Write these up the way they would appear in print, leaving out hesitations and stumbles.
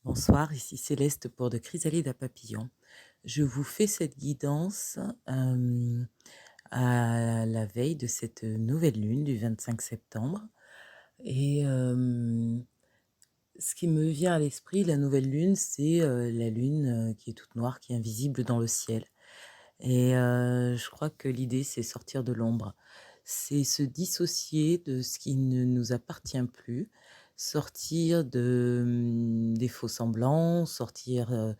Bonsoir, ici Céleste pour de Chrysalide à Papillon. Je vous fais cette guidance à la veille de cette nouvelle lune du 25 septembre. Et ce qui me vient à l'esprit, la nouvelle lune, c'est la lune qui est toute noire, qui est invisible dans le ciel. Et je crois que l'idée, c'est sortir de l'ombre. C'est se dissocier de ce qui ne nous appartient plus, sortir des faux semblants, sortir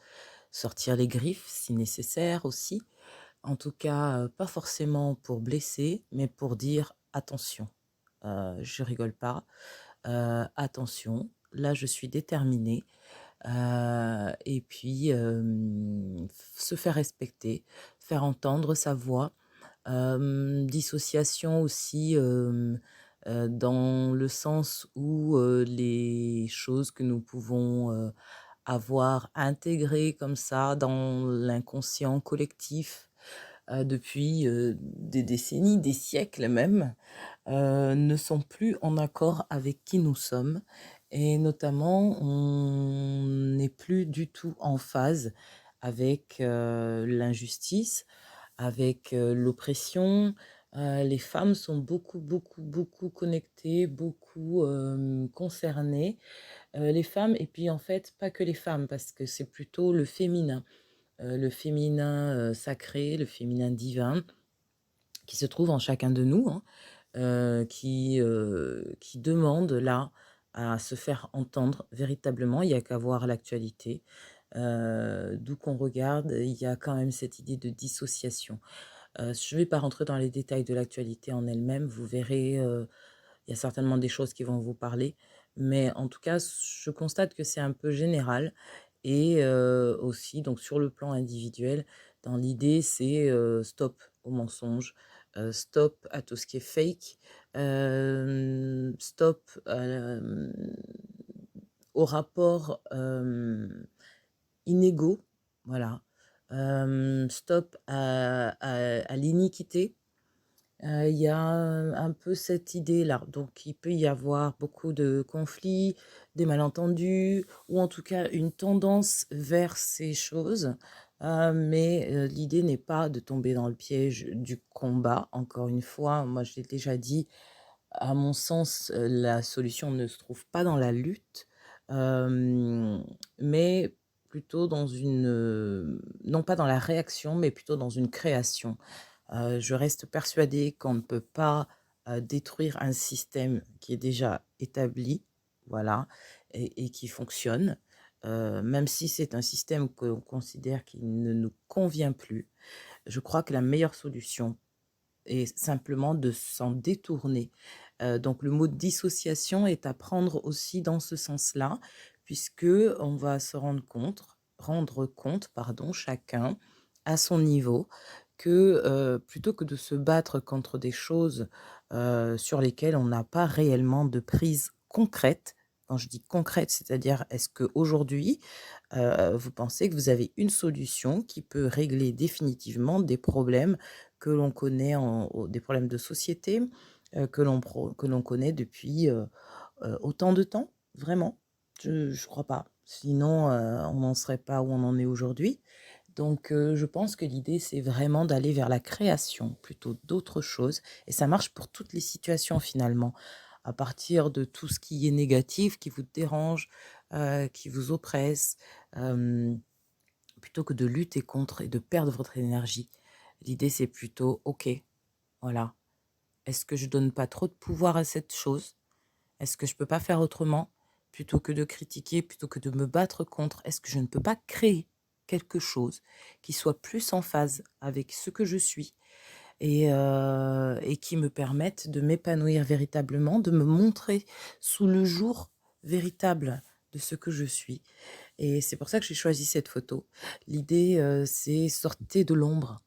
les griffes si nécessaire aussi. En tout cas, pas forcément pour blesser, mais pour dire: «Attention, je rigole pas, attention, là je suis déterminée». Et puis, se faire respecter, faire entendre sa voix. Dissociation aussi, dans le sens où, les choses que nous pouvons, avoir intégrées comme ça dans l'inconscient collectif, depuis, des décennies, des siècles même, ne sont plus en accord avec qui nous sommes et notamment on n'est plus du tout en phase avec, l'injustice, avec, l'oppression. Les femmes sont beaucoup, beaucoup, beaucoup connectées, beaucoup, concernées. Les femmes et puis en fait pas que les femmes parce que c'est plutôt le féminin, sacré, le féminin divin qui se trouve en chacun de nous, hein, qui demande là à se faire entendre véritablement. Il y a qu'à voir l'actualité, d'où qu'on regarde, il y a quand même cette idée de dissociation. Je ne vais pas rentrer dans les détails de l'actualité en elle-même, vous verrez, il y a certainement des choses qui vont vous parler, mais en tout cas, je constate que c'est un peu général et aussi donc sur le plan individuel, dans l'idée, c'est, stop aux mensonges, stop à tout ce qui est fake, stop, aux rapports, inégaux, voilà, stop à l'iniquité. Il y a, un peu cette idée-là. Donc il peut y avoir beaucoup de conflits, des malentendus ou en tout cas une tendance vers ces choses, mais l'idée n'est pas de tomber dans le piège du combat. Encore une fois, moi je l'ai déjà dit, à mon sens, la solution ne se trouve pas dans la lutte, mais plutôt dans une, non pas dans la réaction, mais plutôt dans une création. Je reste persuadée qu'on ne peut pas, détruire un système qui est déjà établi, voilà, et qui fonctionne, même si c'est un système que l'on considère qui ne nous convient plus. Je crois que la meilleure solution est simplement de s'en détourner. Donc le mot dissociation est à prendre aussi dans ce sens-là, puisque on va se rendre compte, pardon, chacun à son niveau, que, plutôt que de se battre contre des choses, sur lesquelles on n'a pas réellement de prise concrète. Quand je dis concrète, c'est-à-dire est-ce qu'aujourd'hui, vous pensez que vous avez une solution qui peut régler définitivement des problèmes que l'on connaît des problèmes de société, que l'on connaît depuis, autant de temps? Vraiment? Je crois pas. Sinon, on n'en serait pas où on en est aujourd'hui. Donc, je pense que l'idée, c'est vraiment d'aller vers la création plutôt d'autres choses et ça marche pour toutes les situations finalement. À partir de tout ce qui est négatif, qui vous dérange, qui vous oppresse, hem, plutôt que de lutter contre et de perdre votre énergie. L'idée, c'est plutôt: «OK, voilà, est-ce que je donne pas trop de pouvoir à cette chose? Est-ce que je peux pas faire autrement? Plutôt que de critiquer, plutôt que de me battre contre, est-ce que je ne peux pas créer quelque chose qui soit plus en phase avec ce que je suis et qui me permette de m'épanouir véritablement, de me montrer sous le jour véritable de ce que je suis?» Et c'est pour ça que j'ai choisi cette photo. L'idée, c'est sortir de l'ombre.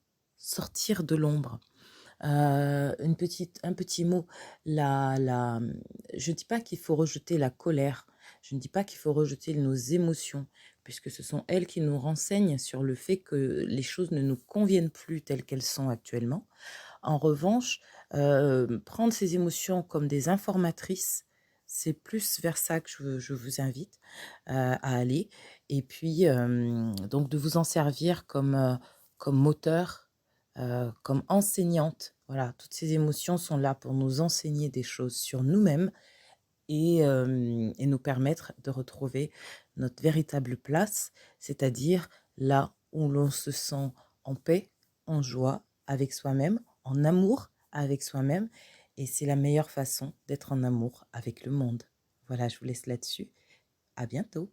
Un petit mot, je ne dis pas qu'il faut rejeter la colère, je ne dis pas qu'il faut rejeter nos émotions, puisque ce sont elles qui nous renseignent sur le fait que les choses ne nous conviennent plus telles qu'elles sont actuellement. En revanche, prendre ces émotions comme des informatrices, C'est plus vers ça que je vous invite, à aller et puis, donc de vous en servir comme, comme moteur, comme enseignante. Voilà, toutes ces émotions sont là pour nous enseigner des choses sur nous-mêmes et nous permettre de retrouver notre véritable place, c'est-à-dire là où l'on se sent en paix, en joie avec soi-même, en amour avec soi-même et c'est la meilleure façon d'être en amour avec le monde. Voilà, je vous laisse là-dessus. À bientôt.